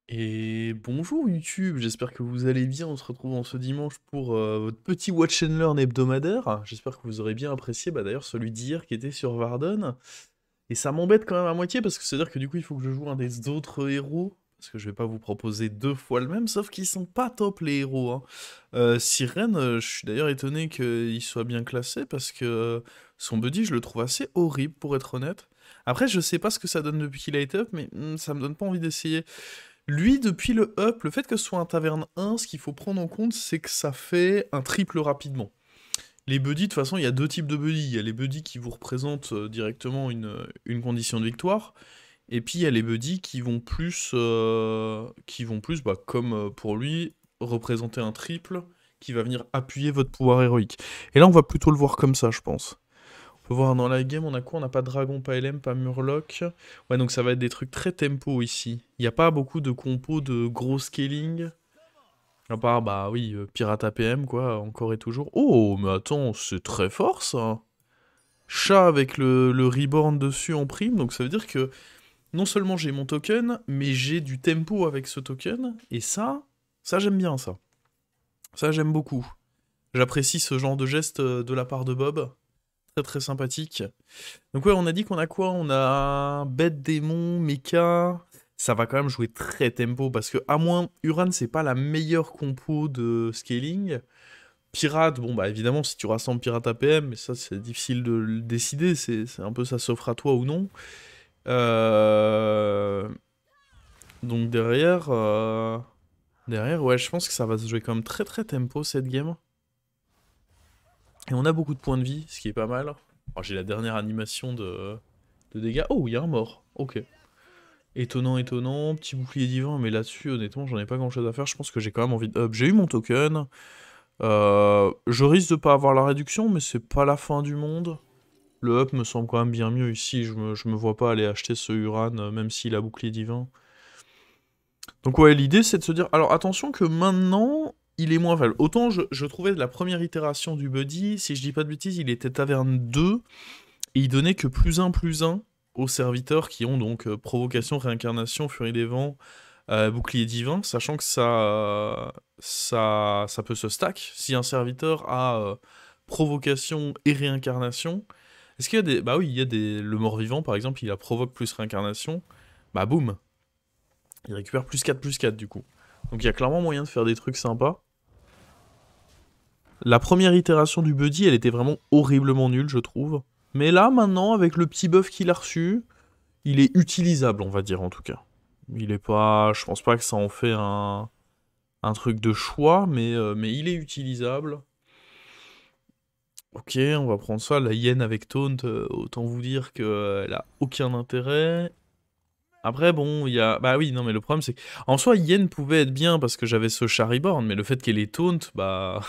Et bonjour YouTube, j'espère que vous allez bien. On se retrouve en ce dimanche pour votre petit Watch and Learn hebdomadaire. J'espère que vous aurez bien apprécié, d'ailleurs celui d'hier qui était sur Varden. Et ça m'embête quand même à moitié parce que c'est-à-dire que du coup il faut que je joue un des autres héros. Parce que je vais pas vous proposer deux fois le même, sauf qu'ils sont pas top les héros, hein. Sirène, je suis d'ailleurs étonné qu'il soit bien classé parce que son buddy je le trouve assez horrible pour être honnête. Après je sais pas ce que ça donne depuis qu'il a été up, mais ça me donne pas envie d'essayer. Lui, depuis le up, le fait que ce soit un taverne 1, ce qu'il faut prendre en compte, c'est que ça fait un triple rapidement. Les buddies, de toute façon, il y a deux types de buddies. Il y a les buddies qui vous représentent directement une condition de victoire, et puis il y a les buddies qui vont plus, comme pour lui, représenter un triple qui va venir appuyer votre pouvoir héroïque. Et là, on va plutôt le voir comme ça, je pense. On peut voir dans la game, on a quoi? On n'a pas Dragon, pas LM, pas Murloc. Ouais, donc ça va être des trucs très tempo ici. Il n'y a pas beaucoup de compos de gros scaling. À part, bah oui, Pirate APM, quoi, encore et toujours. Oh, mais attends, c'est très fort, ça. Chat avec le reborn dessus en prime, donc ça veut dire que non seulement j'ai mon token, mais j'ai du tempo avec ce token. Et ça j'aime bien, ça. Ça, j'aime beaucoup. J'apprécie ce genre de geste de la part de Bob. Très très sympathique. Donc ouais, on a dit qu'on a quoi? On a bête, démon, mecha. Ça va quand même jouer très tempo parce que à moins Uran c'est pas la meilleure compo de scaling. Pirate, bon bah évidemment si tu rassembles Pirate APM, mais ça c'est difficile de le décider, c'est un peu ça s'offre à toi ou non. Euh, Donc derrière ouais je pense que ça va se jouer quand même très très tempo cette game. Et on a beaucoup de points de vie, ce qui est pas mal. Alors, j'ai la dernière animation de dégâts. Oh, il y a un mort. Ok. Étonnant, étonnant. Petit bouclier divin, mais là-dessus, honnêtement, j'en ai pas grand-chose à faire. Je pense que j'ai quand même envie de up. J'ai eu mon token. Je risque de pas avoir la réduction, mais c'est pas la fin du monde. Le up me semble quand même bien mieux ici. Je me vois pas aller acheter ce Uran, même s'il a bouclier divin. Donc ouais, l'idée c'est de se dire... Alors attention que maintenant, il est moins val. Autant je trouvais la première itération du buddy, si je dis pas de bêtises, il était taverne 2, et il donnait que plus un aux serviteurs qui ont donc provocation, réincarnation, furie des vents, bouclier divin, sachant que ça peut se stack. Si un serviteur a provocation et réincarnation, est-ce qu'il y a des... Bah oui, il y a des... Le mort-vivant par exemple, il a provoque plus réincarnation, bah boum, il récupère plus 4 du coup. Donc il y a clairement moyen de faire des trucs sympas. La première itération du buddy, elle était vraiment horriblement nulle, je trouve. Mais là, maintenant, avec le petit buff qu'il a reçu, il est utilisable, on va dire en tout cas. Il est pas... Je pense pas que ça en fait un truc de choix, mais il est utilisable. Ok, on va prendre ça. La hyène avec taunt, autant vous dire qu'elle a aucun intérêt. Après, bon, il y a... Bah oui, non, mais le problème, c'est que... En soi, Yen pouvait être bien parce que j'avais ce Chariborn, mais le fait qu'elle est taunt, bah...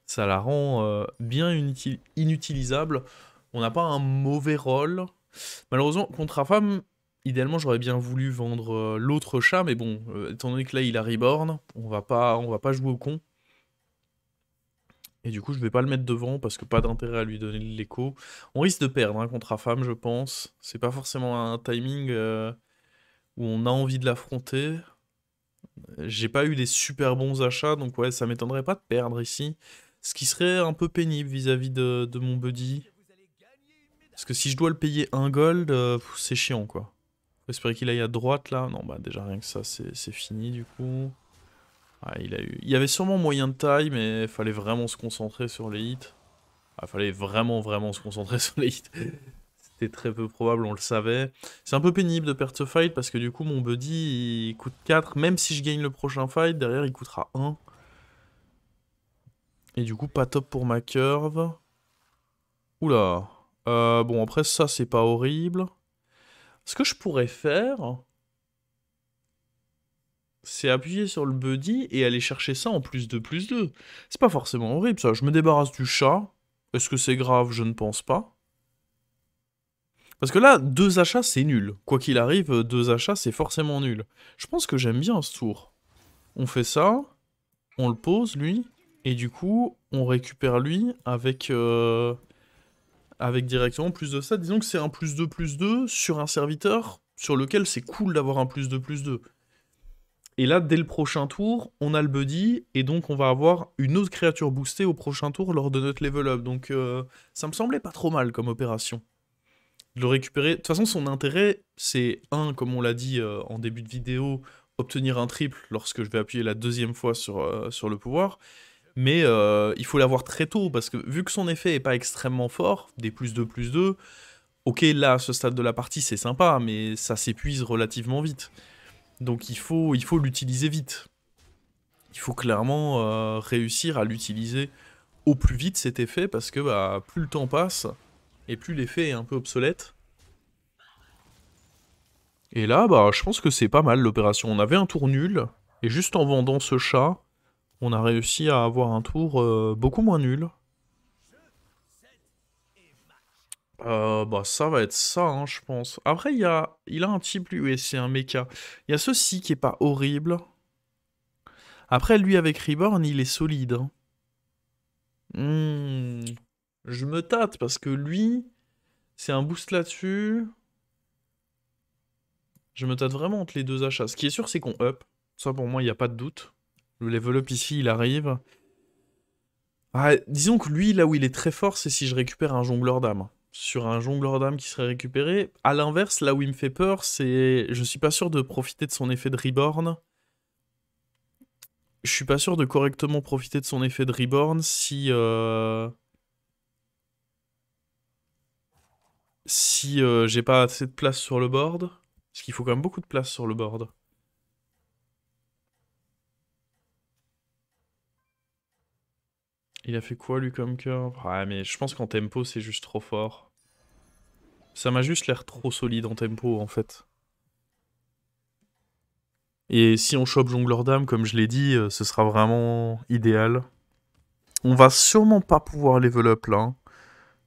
ça la rend bien inutilisable. On n'a pas un mauvais rôle. Malheureusement, contre Afam, idéalement, j'aurais bien voulu vendre l'autre chat, mais bon, étant donné que là, il a Reborn, on va pas jouer au con. Et du coup, je vais pas le mettre devant parce que pas d'intérêt à lui donner l'écho. On risque de perdre hein, contre Afam, je pense. C'est pas forcément un timing où on a envie de l'affronter. J'ai pas eu des super bons achats, donc ouais, ça m'étonnerait pas de perdre ici. Ce qui serait un peu pénible vis-à-vis de mon buddy. Parce que si je dois le payer un gold, c'est chiant quoi. Faut espérer qu'il aille à droite là. Non, bah déjà rien que ça, c'est fini du coup. Ah, il y avait sûrement moyen de taille, mais il fallait vraiment se concentrer sur les hits. Il fallait vraiment, vraiment se concentrer sur les hits. C'était très peu probable, on le savait. C'est un peu pénible de perdre ce fight parce que du coup, mon buddy il coûte 4. Même si je gagne le prochain fight, derrière il coûtera 1. Et du coup, pas top pour ma curve. Oula. Bon, après, ça, c'est pas horrible. Ce que je pourrais faire, c'est appuyer sur le buddy et aller chercher ça en plus 2. C'est pas forcément horrible, ça. Je me débarrasse du chat. Est-ce que c'est grave? Je ne pense pas. Parce que là, deux achats, c'est nul. Quoi qu'il arrive, deux achats, c'est forcément nul. Je pense que j'aime bien ce tour. On fait ça, on le pose, lui, et du coup, on récupère lui avec directement plus de ça. Disons que c'est un plus 2 sur un serviteur sur lequel c'est cool d'avoir un plus 2. Et là, dès le prochain tour, on a le buddy, et donc on va avoir une autre créature boostée au prochain tour lors de notre level up. Donc ça me semblait pas trop mal comme opération. De le récupérer. De toute façon, son intérêt, c'est un, comme on l'a dit en début de vidéo, obtenir un triple lorsque je vais appuyer la deuxième fois sur le pouvoir. Mais il faut l'avoir très tôt, parce que vu que son effet est pas extrêmement fort, des plus 2, ok, là, à ce stade de la partie, c'est sympa, mais ça s'épuise relativement vite. Donc il faut l'utiliser vite. Il faut clairement réussir à l'utiliser au plus vite cet effet, parce que bah, plus le temps passe, et plus l'effet est un peu obsolète. Et là, bah, je pense que c'est pas mal l'opération. On avait un tour nul, et juste en vendant ce chat, on a réussi à avoir un tour beaucoup moins nul. Bah ça va être ça, hein, je pense. Après, il a un type, lui, oui, c'est un mecha. Il y a ceci qui est pas horrible. Après, lui, avec Reborn, il est solide, hein. Hmm, je me tâte, parce que lui, c'est un boost là-dessus. Je me tâte vraiment entre les deux achats. Ce qui est sûr, c'est qu'on up. Ça, pour moi, il n'y a pas de doute. Le level up ici, il arrive. Ah, disons que lui, là où il est très fort, c'est si je récupère un jongleur d'âme. Sur un jongleur d'âme qui serait récupéré. À l'inverse, là où il me fait peur, c'est... Je suis pas sûr de profiter de son effet de Reborn. Je suis pas sûr de correctement profiter de son effet de Reborn si j'ai pas assez de place sur le board. Parce qu'il faut quand même beaucoup de place sur le board. Il a fait quoi, lui, comme cœur? Ouais, mais je pense qu'en tempo, c'est juste trop fort. Ça m'a juste l'air trop solide en tempo, en fait. Et si on chope jongleur d'âme, comme je l'ai dit, ce sera vraiment idéal. On va sûrement pas pouvoir level up, là, hein.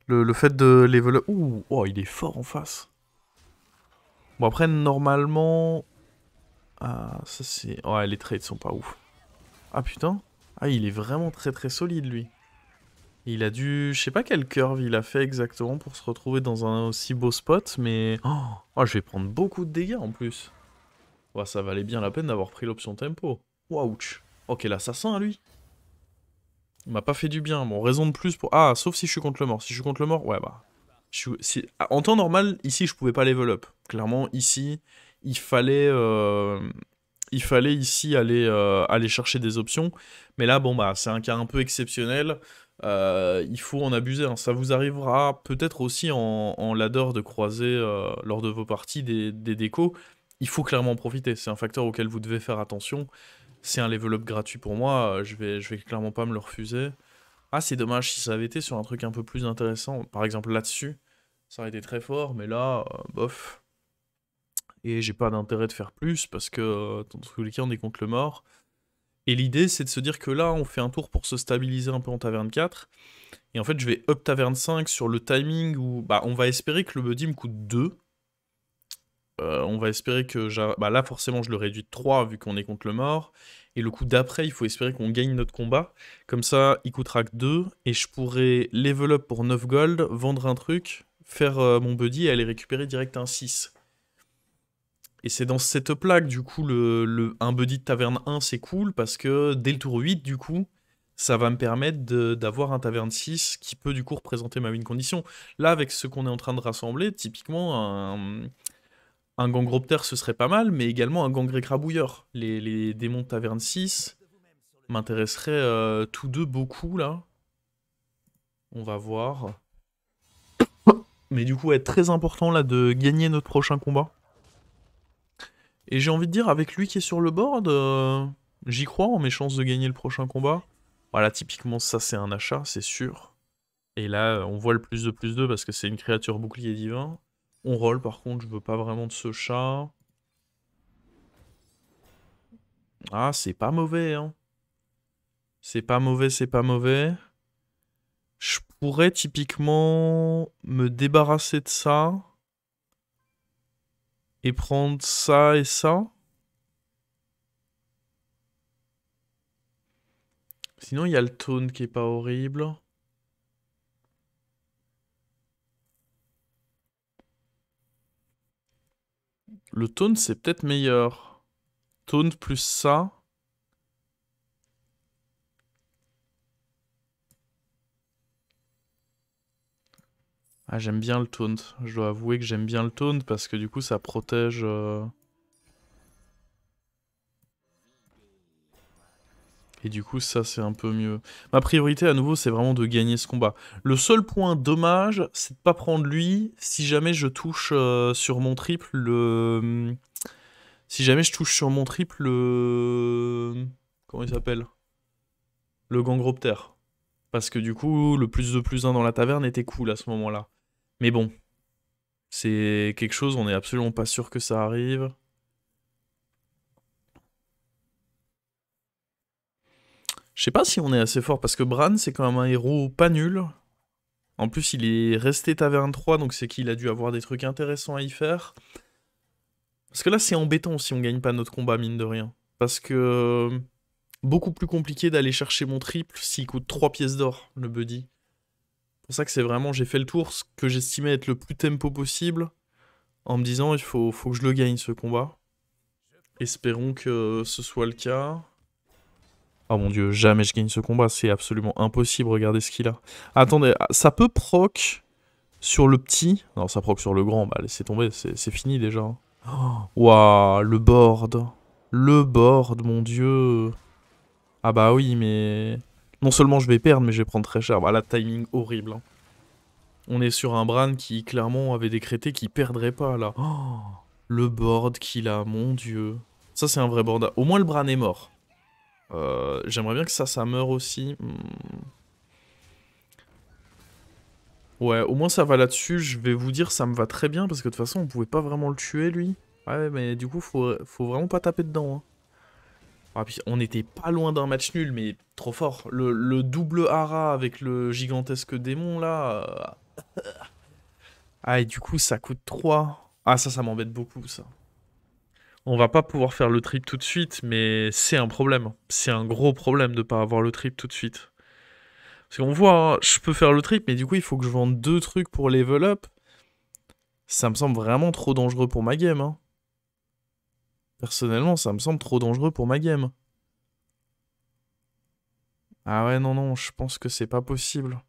Le fait de level up... Ouh, oh, il est fort en face. Bon, après, normalement... Ah, ça c'est... Ouais, les trades sont pas ouf. Ah, putain. Ah, il est vraiment très très solide, lui. Il a dû... Je sais pas quelle curve il a fait exactement pour se retrouver dans un aussi beau spot, mais... Oh, je vais prendre beaucoup de dégâts, en plus. Ouais, ça valait bien la peine d'avoir pris l'option tempo. Wouch. Ok, l'assassin, lui. Il m'a pas fait du bien. Bon, raison de plus pour... Ah, sauf si je suis contre le mort. Si je suis contre le mort, ouais, bah... En temps normal, ici, je pouvais pas level up. Clairement, ici, il fallait... Il fallait ici aller chercher des options. Mais là, bon, bah, c'est un cas un peu exceptionnel. Il faut en abuser, hein. Ça vous arrivera peut-être aussi en ladder de croiser lors de vos parties des décos. Il faut clairement en profiter. C'est un facteur auquel vous devez faire attention. C'est un level up gratuit pour moi. Je vais clairement pas me le refuser. Ah, c'est dommage si ça avait été sur un truc un peu plus intéressant. Par exemple, là-dessus, ça aurait été très fort. Mais là, bof. Et j'ai pas d'intérêt de faire plus parce que dans tous les cas, on est contre le mort. Et l'idée, c'est de se dire que là, on fait un tour pour se stabiliser un peu en taverne 4. Et en fait, je vais up taverne 5 sur le timing où bah, on va espérer que le buddy me coûte 2. On va espérer que... Bah, là, forcément, je le réduis de 3 vu qu'on est contre le mort. Et le coup d'après, il faut espérer qu'on gagne notre combat. Comme ça, il coûtera que 2. Et je pourrai level up pour 9 gold, vendre un truc, faire mon buddy et aller récupérer direct un 6. Et c'est dans cette setup-là que du coup, un buddy de taverne 1, c'est cool, parce que dès le tour 8, du coup, ça va me permettre d'avoir un taverne 6 qui peut du coup représenter ma win condition. Là, avec ce qu'on est en train de rassembler, typiquement, un Gangropter, ce serait pas mal, mais également un Gangrel Crabouilleur. Les démons de taverne 6 m'intéresseraient tous deux beaucoup, là. On va voir. Mais du coup, être très important, là, de gagner notre prochain combat. Et j'ai envie de dire, avec lui qui est sur le board, j'y crois en mes chances de gagner le prochain combat. Voilà, typiquement, ça c'est un achat, c'est sûr. Et là, on voit le plus 2 parce que c'est une créature bouclier divin. On roll, par contre, je veux pas vraiment de ce chat. Ah, c'est pas mauvais, hein. C'est pas mauvais, c'est pas mauvais. Je pourrais typiquement me débarrasser de ça. Et prendre ça et ça. Sinon, il y a le taunt qui est pas horrible. Le taunt, c'est peut-être meilleur. Taunt plus ça. Ah, j'aime bien le taunt. Je dois avouer que j'aime bien le taunt parce que du coup ça protège... Et du coup ça c'est un peu mieux. Ma priorité à nouveau c'est vraiment de gagner ce combat. Le seul point dommage c'est de pas prendre lui si jamais je touche sur mon triple le... Si jamais je touche sur mon triple le... Comment il s'appelle? Le Gangroptère. Parce que du coup le plus 2 plus 1 dans la taverne était cool à ce moment-là. Mais bon. C'est quelque chose, on n'est absolument pas sûr que ça arrive. Je sais pas si on est assez fort, parce que Bran, c'est quand même un héros pas nul. En plus, il est resté Taverne 3, donc c'est qu'il a dû avoir des trucs intéressants à y faire. Parce que là, c'est embêtant si on gagne pas notre combat, mine de rien. Parce que... Beaucoup plus compliqué d'aller chercher mon triple s'il coûte 3 pièces d'or, le buddy. C'est pour ça que c'est vraiment, j'ai fait le tour, ce que j'estimais être le plus tempo possible, en me disant, il faut que je le gagne, ce combat. Espérons que ce soit le cas. Oh mon dieu, jamais je gagne ce combat, c'est absolument impossible, regardez ce qu'il a. Attendez, ça peut proc sur le petit. Non, ça proc sur le grand, bah laissez tomber, c'est fini déjà. Waouh, le board. Le board, mon dieu. Ah bah oui, mais... Non seulement je vais perdre, mais je vais prendre très cher. Bah là, timing horrible. Hein. On est sur un Bran qui, clairement, avait décrété qu'il perdrait pas, là. Oh, le board qu'il a, mon dieu. Ça, c'est un vrai board. Au moins, le Bran est mort. J'aimerais bien que ça meure aussi. Ouais, au moins ça va là-dessus. Je vais vous dire, ça me va très bien parce que de toute façon, on pouvait pas vraiment le tuer, lui. Ouais, mais du coup, faut vraiment pas taper dedans. Hein. Ah, puis on était pas loin d'un match nul, mais trop fort. Le double hara avec le gigantesque démon, là. Ah, et du coup, ça coûte 3. Ah, ça m'embête beaucoup, ça. On va pas pouvoir faire le trip tout de suite, mais c'est un problème. C'est un gros problème de pas avoir le trip tout de suite. Parce qu'on voit, hein, je peux faire le trip, mais du coup, il faut que je vende 2 trucs pour level up. Ça me semble vraiment trop dangereux pour ma game. Hein. Personnellement, ça me semble trop dangereux pour ma game. Ah ouais, non, non, je pense que c'est pas possible.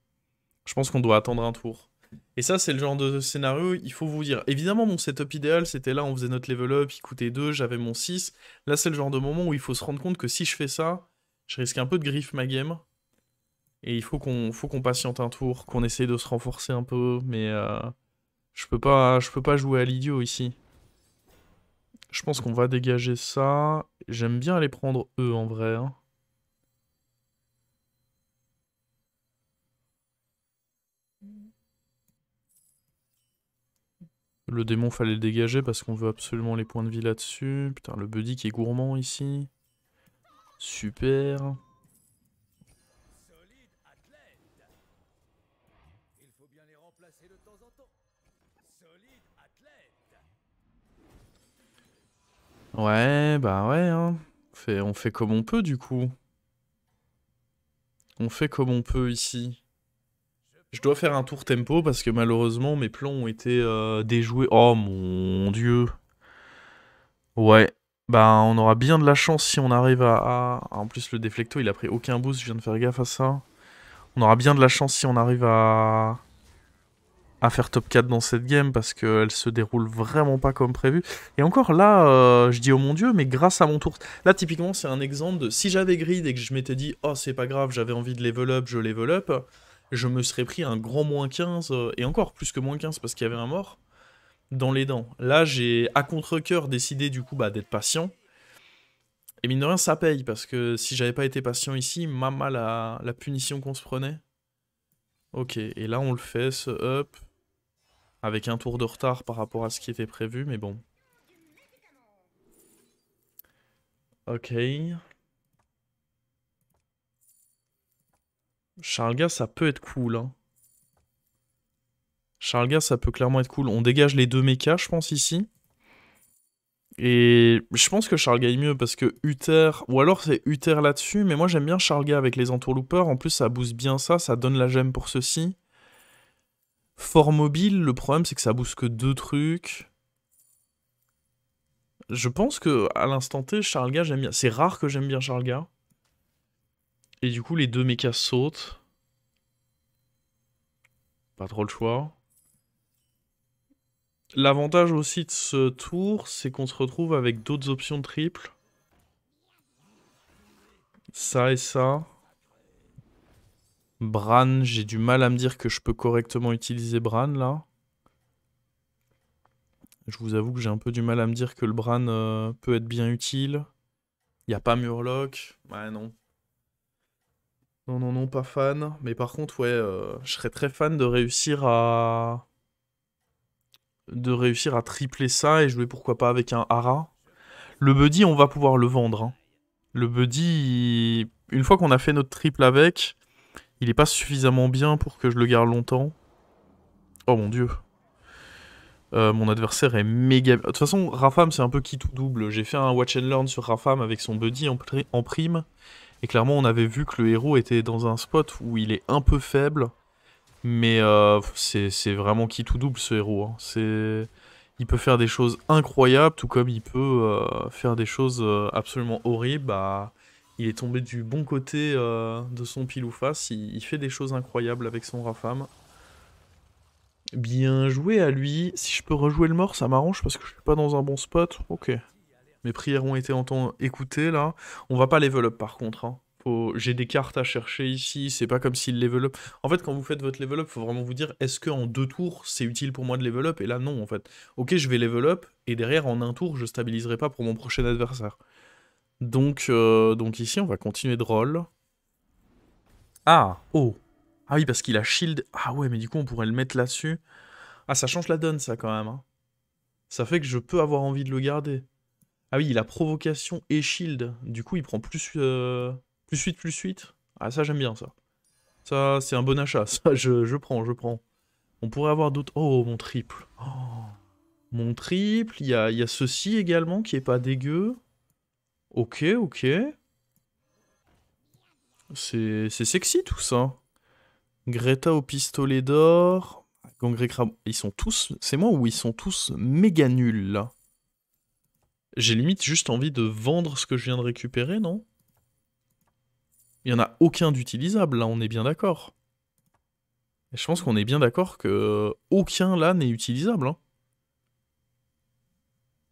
Je pense qu'on doit attendre un tour. Et ça, c'est le genre de scénario, il faut vous dire. Évidemment, mon setup idéal, c'était là, on faisait notre level up, il coûtait 2, j'avais mon 6. Là, c'est le genre de moment où il faut se rendre compte que si je fais ça, je risque un peu de griffe ma game. Et il faut qu'on patiente un tour, qu'on essaye de se renforcer un peu, mais je peux pas jouer à l'idiot ici. Je pense qu'on va dégager ça. J'aime bien aller prendre eux en vrai. Hein. Le démon, fallait le dégager parce qu'on veut absolument les points de vie là-dessus. Putain, le buddy qui est gourmand ici. Super. Ouais, bah ouais, hein. On fait comme on peut du coup. On fait comme on peut ici. Je dois faire un tour tempo parce que malheureusement mes plans ont été déjoués. Oh mon dieu. Ouais. Bah on aura bien de la chance si on arrive En plus le déflecto il a pris aucun boost, je viens de faire gaffe à ça. On aura bien de la chance si on arrive à faire top 4 dans cette game parce qu'elle se déroule vraiment pas comme prévu. Et encore là, je dis oh mon dieu, mais grâce à mon tour... Là typiquement c'est un exemple de si j'avais grid et que je m'étais dit oh c'est pas grave, j'avais envie de level up, je level up, je me serais pris un grand moins 15, et encore plus que moins 15 parce qu'il y avait un mort, dans les dents. Là j'ai à contre-cœur décidé du coup d'être patient. Et mine de rien ça paye parce que si j'avais pas été patient ici, mama la punition qu'on se prenait. Ok, et là on le fait, ce up. Avec un tour de retard par rapport à ce qui était prévu, mais bon. Ok. Charlga, ça peut être cool. Hein. Charlga, ça peut clairement être cool. On dégage les 2 mechas, je pense, ici. Et je pense que Charlga est mieux parce que Uther... Ou alors c'est Uther là-dessus, mais moi j'aime bien Charlga avec les entourloopers. En plus, ça booste bien ça donne la gemme pour ceci. Fort mobile, le problème c'est que ça booste que 2 trucs. Je pense que à l'instant T, Charlga, j'aime bien. C'est rare que j'aime bien Charlga. Et du coup, les deux mechas sautent. Pas trop le choix. L'avantage aussi de ce tour, c'est qu'on se retrouve avec d'autres options de triple. Ça et ça. Bran, j'ai du mal à me dire que je peux correctement utiliser Bran, là. Je vous avoue que j'ai un peu du mal à me dire que le Bran peut être bien utile. Il n'y a pas Murloc. Ouais, non. Non, non, non, pas fan. Mais par contre, ouais, je serais très fan de réussir à... tripler ça et jouer pourquoi pas avec un Hara. Le Buddy, on va pouvoir le vendre, hein. Le Buddy, une fois qu'on a fait notre triple avec, il est pas suffisamment bien pour que je le garde longtemps. Oh mon dieu. Mon adversaire est méga... De toute façon, Rafam, c'est un peu qui tout double. J'ai fait un watch and learn sur Rafam avec son Buddy en prime. Et clairement, on avait vu que le héros était dans un spot où il est un peu faible. Mais c'est vraiment qui tout double, ce héros, hein. Il peut faire des choses incroyables, tout comme il peut faire des choses absolument horribles. Bah, il est tombé du bon côté de son pile ou face. Il fait des choses incroyables avec son Rafam. Bien joué à lui. Si je peux rejouer le mort, ça m'arrange parce que je suis pas dans un bon spot. Ok. Mes prières ont été écoutées là. On va pas level up par contre, hein. J'ai des cartes à chercher ici, c'est pas comme s'il level up. En fait, quand vous faites votre level up, faut vraiment vous dire, est-ce qu'en 2 tours, c'est utile pour moi de level up? Et là, non, en fait. Ok, je vais level up, et derrière, en un tour, je stabiliserai pas pour mon prochain adversaire. Donc ici, on va continuer de roll. Ah, oh. Ah oui, parce qu'il a shield. Ah ouais, mais du coup, on pourrait le mettre là-dessus. Ah, ça change la donne, ça, quand même, hein. Ça fait que je peux avoir envie de le garder. Ah oui, il a provocation et shield. Du coup, il prend plus 8, plus 8. Ah, ça, j'aime bien, ça. Ça, c'est un bon achat. Ça, je prends, je prends. On pourrait avoir d'autres... Oh, mon triple. Oh, mon triple. Il y a ceci également qui est pas dégueu. Ok, ok. C'est sexy, tout ça. Greta au pistolet d'or. Ils sont tous... C'est moi ou ils sont tous méga nuls, là? J'ai limite juste envie de vendre ce que je viens de récupérer, non? Il n'y en a aucun d'utilisable, là, on est bien d'accord. Et je pense qu'on est bien d'accord que aucun, là, n'est utilisable, hein.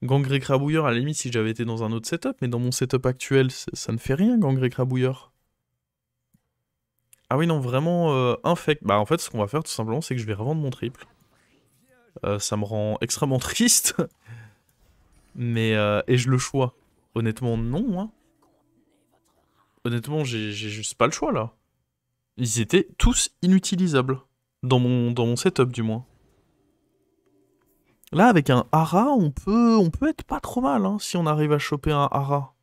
Gangré Crabouilleur, à la limite, si j'avais été dans un autre setup, mais dans mon setup actuel, ça ne fait rien, Gangré Crabouilleur. Ah oui, non, vraiment, infect. Bah, en fait, ce qu'on va faire, tout simplement, c'est que je vais revendre mon triple. Ça me rend extrêmement triste. Mais, ai-je le choix? Honnêtement, non, hein. Honnêtement, j'ai juste pas le choix, là. Ils étaient tous inutilisables. Dans mon setup, du moins. Là, avec un Hara, on peut être pas trop mal, hein, si on arrive à choper un Hara.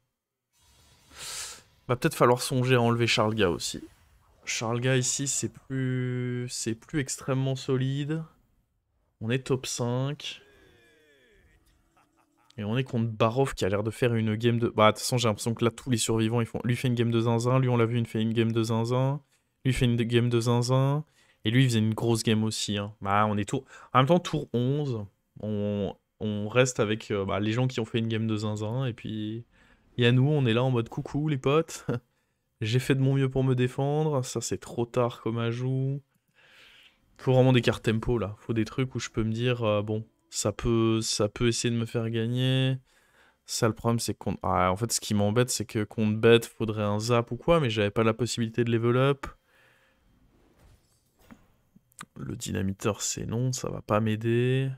Va peut-être falloir songer à enlever Charlga aussi. Charlga ici, c'est plus extrêmement solide. On est top 5. Et on est contre Barov qui a l'air de faire une game de... Bah, de toute façon, j'ai l'impression que là, tous les survivants, ils font... Lui fait une game de zinzin, lui, on l'a vu, il fait une game de zinzin. Lui fait une game de zinzin. Et lui, il faisait une grosse game aussi, hein. Bah, on est tour... En même temps, tour 11. On reste avec bah, les gens qui ont fait une game de zinzin. Et puis, il y a nous, on est là en mode coucou, les potes. J'ai fait de mon mieux pour me défendre. Ça, c'est trop tard comme ajout. Faut vraiment des cartes tempo, là. Faut des trucs où je peux me dire, bon, ça peut essayer de me faire gagner. Ça, le problème, c'est qu'on... Ah, en fait, ce qui m'embête, c'est que contre bête, faudrait un zap ou quoi, mais j'avais pas la possibilité de level up. Le dynamiteur, c'est non, ça va pas m'aider.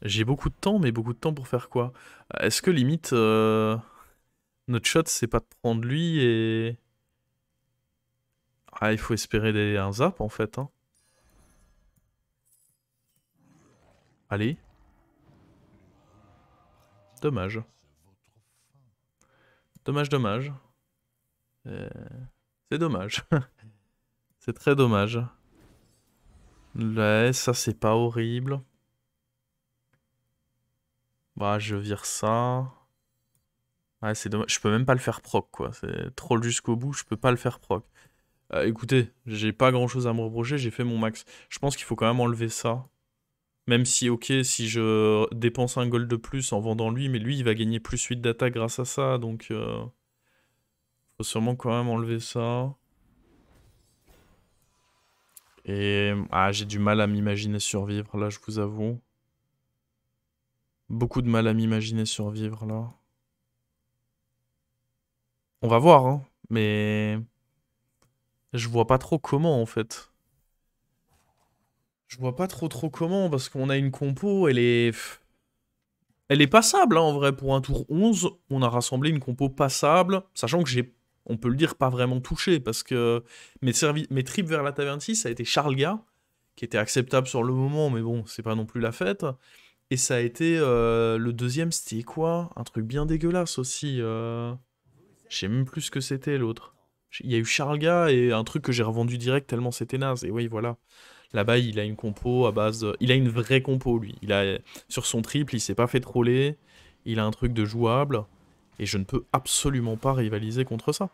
J'ai beaucoup de temps, mais beaucoup de temps pour faire quoi? Est-ce que limite, notre shot, c'est pas de prendre lui et... Ah, il faut espérer un zap, en fait, hein. Allez. Dommage. Dommage, dommage. Euh, C'est dommage. C'est très dommage. Là, ça, c'est pas horrible. Bah, je vire ça. Ouais, c'est dommage. Je peux même pas le faire proc, quoi. C'est troll jusqu'au bout, je peux pas le faire proc. Écoutez, j'ai pas grand chose à me reprocher, j'ai fait mon max. Je pense qu'il faut quand même enlever ça. Même si, ok, si je dépense un gold de plus en vendant lui, mais lui, il va gagner plus 8 d'attaque grâce à ça, donc faut sûrement quand même enlever ça. Et j'ai du mal à m'imaginer survivre, là, je vous avoue. Beaucoup de mal à m'imaginer survivre, là. On va voir, hein, mais je vois pas trop comment, en fait. Je vois pas trop comment, parce qu'on a une compo, elle est passable, hein, en vrai. Pour un tour 11, on a rassemblé une compo passable, sachant que on peut le dire, pas vraiment touché, parce que mes trips vers la taverne 6, ça a été Charlga, qui était acceptable sur le moment, mais bon, c'est pas non plus la fête. Et ça a été le deuxième, c'était quoi? Un truc bien dégueulasse aussi. Je sais même plus ce que c'était l'autre. Il y a eu Charlga et un truc que j'ai revendu direct tellement c'était naze. Et oui, voilà. Là-bas, il a une compo à base. Il a une vraie compo, lui. Sur son triple, il s'est pas fait troller. Il a un truc de jouable. Et je ne peux absolument pas rivaliser contre ça.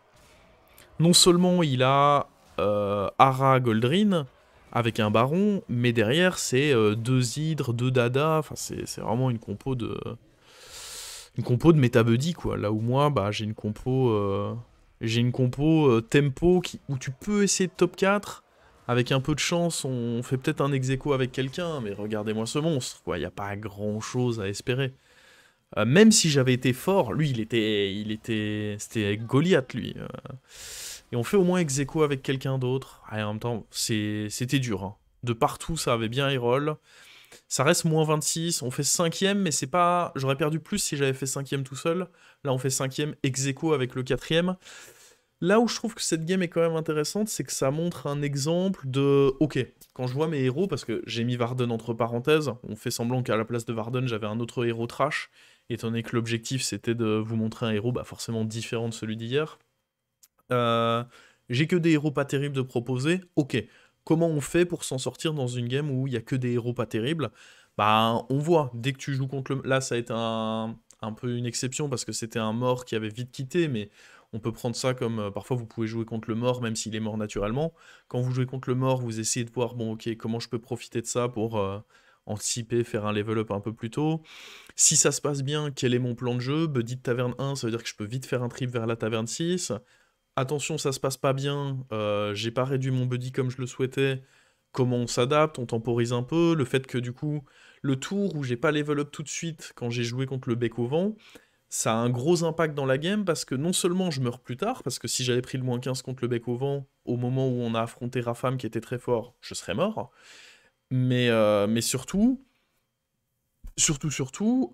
Non seulement il a Ara Goldrin avec un baron, mais derrière, c'est deux hydres, deux dada. Enfin, c'est vraiment une compo de méta-buddy, quoi. Là où moi, bah, j'ai une compo tempo où tu peux essayer de top 4. Avec un peu de chance, on fait peut-être un ex-aequo avec quelqu'un, mais regardez-moi ce monstre, quoi. Il n'y a pas grand-chose à espérer. Même si j'avais été fort, lui, c'était Goliath, lui. Et on fait au moins ex-aequo avec quelqu'un d'autre. Et en même temps, c'était dur, hein. De partout, ça avait bien reroll. Ça reste moins 26, on fait 5ème, mais c'est pas... J'aurais perdu plus si j'avais fait 5ème tout seul. Là, on fait 5ème ex aequo avec le 4ème. Là où je trouve que cette game est quand même intéressante, c'est que ça montre un exemple de... Ok, quand je vois mes héros, parce que j'ai mis Varden entre parenthèses, on fait semblant qu'à la place de Varden, j'avais un autre héros trash, étant donné que l'objectif c'était de vous montrer un héros forcément différent de celui d'hier. Euh, j'ai que des héros pas terribles de proposer. Ok, comment on fait pour s'en sortir dans une game où il y a que des héros pas terribles? Bah, on voit, dès que tu joues contre le... Là, ça a été un peu une exception parce que c'était un mort qui avait vite quitté, mais on peut prendre ça comme... parfois, vous pouvez jouer contre le mort même s'il est mort naturellement. Quand vous jouez contre le mort, vous essayez de voir, bon, ok, comment je peux profiter de ça pour anticiper, faire un level up un peu plus tôt. Si ça se passe bien, quel est mon plan de jeu? Buddy de taverne 1, ça veut dire que je peux vite faire un trip vers la taverne 6. Attention, ça se passe pas bien, j'ai pas réduit mon buddy comme je le souhaitais. Comment on s'adapte, on temporise un peu. Le fait que du coup, le tour où j'ai pas level up tout de suite quand j'ai joué contre le bec au vent, ça a un gros impact dans la game parce que non seulement je meurs plus tard, parce que si j'avais pris le moins 15 contre le bec au vent, au moment où on a affronté Rafam qui était très fort, je serais mort. Mais surtout,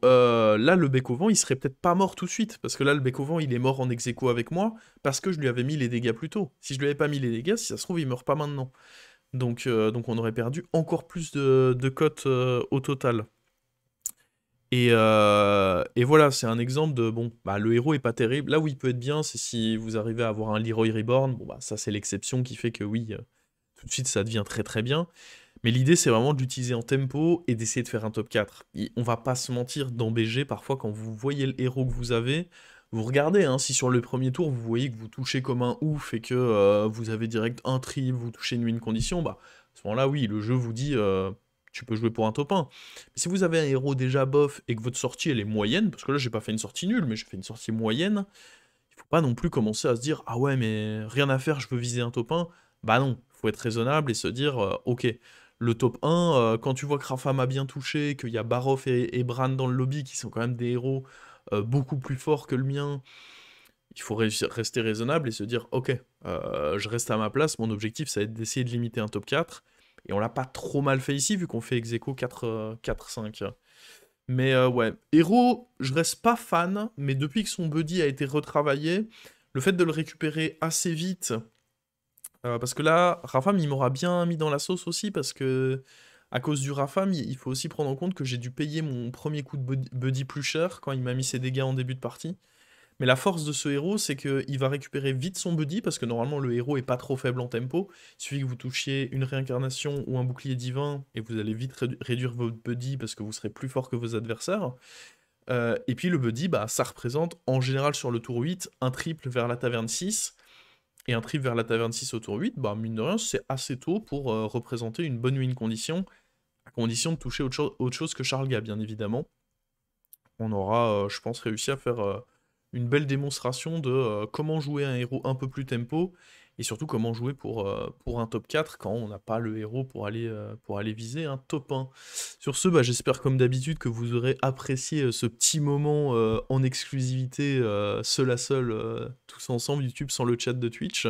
là, le bec au vent, il serait peut-être pas mort tout de suite, parce que là, le bec au vent, il est mort en ex aequo avec moi, parce que je lui avais mis les dégâts plus tôt. Si je lui avais pas mis les dégâts, si ça se trouve, il meurt pas maintenant. Donc on aurait perdu encore plus de cotes au total. Et voilà, c'est un exemple de, bon, bah, le héros est pas terrible. Là où il peut être bien, c'est si vous arrivez à avoir un Leroy Reborn. Bon, bah, ça, c'est l'exception qui fait que oui, tout de suite, ça devient très très bien. Mais l'idée, c'est vraiment de l'utiliser en tempo et d'essayer de faire un top 4. On va pas se mentir, dans BG, parfois, quand vous voyez le héros que vous avez, vous regardez, hein, si sur le premier tour, vous voyez que vous touchez comme un ouf et que vous avez direct un tri, vous touchez une win condition, bah, à ce moment-là, oui, le jeu vous dit, tu peux jouer pour un top 1. Mais si vous avez un héros déjà bof et que votre sortie, elle est moyenne, parce que là, j'ai pas fait une sortie nulle, mais j'ai fait une sortie moyenne, il faut pas non plus commencer à se dire, ah ouais, mais rien à faire, je veux viser un top 1. Bah non, faut être raisonnable et se dire, ok, le top 1, quand tu vois que Rafa m'a bien touché, qu'il y a Baroff et Bran dans le lobby qui sont quand même des héros beaucoup plus forts que le mien, il faut rester raisonnable et se dire, ok, je reste à ma place, mon objectif, ça va être d'essayer de limiter un top 4. Et on l'a pas trop mal fait ici, vu qu'on fait ex aequo 4-5. Mais ouais, Hero, je reste pas fan, mais depuis que son buddy a été retravaillé, le fait de le récupérer assez vite, parce que là, Rafam, il m'aura bien mis dans la sauce aussi, parce que à cause du Rafam, il faut aussi prendre en compte que j'ai dû payer mon premier coup de buddy plus cher quand il m'a mis ses dégâts en début de partie. Mais la force de ce héros, c'est qu'il va récupérer vite son buddy, parce que normalement le héros est pas trop faible en tempo. Il suffit que vous touchiez une réincarnation ou un bouclier divin, et vous allez vite réduire votre buddy, parce que vous serez plus fort que vos adversaires. Et puis le buddy, bah, ça représente en général sur le tour 8 un triple vers la taverne 6. Et un triple vers la taverne 6 au tour 8, bah, mine de rien, c'est assez tôt pour représenter une bonne win condition condition de toucher autre chose que Charles Gars, bien évidemment. On aura, je pense, réussi à faire une belle démonstration de comment jouer un héros un peu plus tempo, et surtout comment jouer pour un top 4 quand on n'a pas le héros pour aller viser un top 1. Sur ce, bah, j'espère comme d'habitude que vous aurez apprécié ce petit moment en exclusivité, seul à seul, tous ensemble, YouTube sans le chat de Twitch.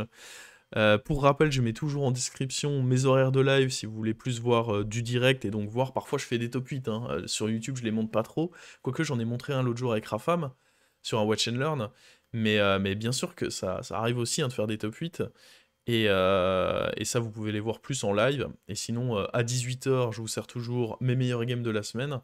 Pour rappel, je mets toujours en description mes horaires de live si vous voulez plus voir du direct et donc voir, parfois je fais des top 8, hein. Sur YouTube je les monte pas trop, quoique j'en ai montré un l'autre jour avec Rafam, sur un Watch and Learn, mais bien sûr que ça arrive aussi, hein, de faire des top 8, et ça vous pouvez les voir plus en live, et sinon à 18 h je vous sers toujours mes meilleurs games de la semaine,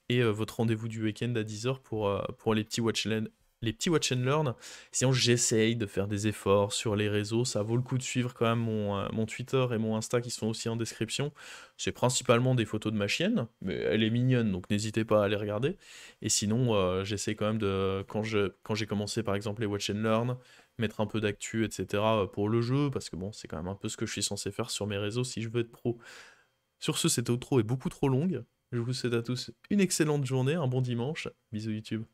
et votre rendez-vous du week-end à 10 h pour les petits watch and learn. Sinon, j'essaye de faire des efforts sur les réseaux. Ça vaut le coup de suivre quand même mon Twitter et mon Insta qui sont aussi en description. C'est principalement des photos de ma chienne, mais elle est mignonne, donc n'hésitez pas à aller regarder. Et sinon, j'essaie quand même de, quand j'ai commencé par exemple les watch and learn, mettre un peu d'actu, etc. pour le jeu, parce que bon, c'est quand même un peu ce que je suis censé faire sur mes réseaux si je veux être pro. Sur ce, cette outro est beaucoup trop longue. Je vous souhaite à tous une excellente journée, un bon dimanche. Bisous YouTube.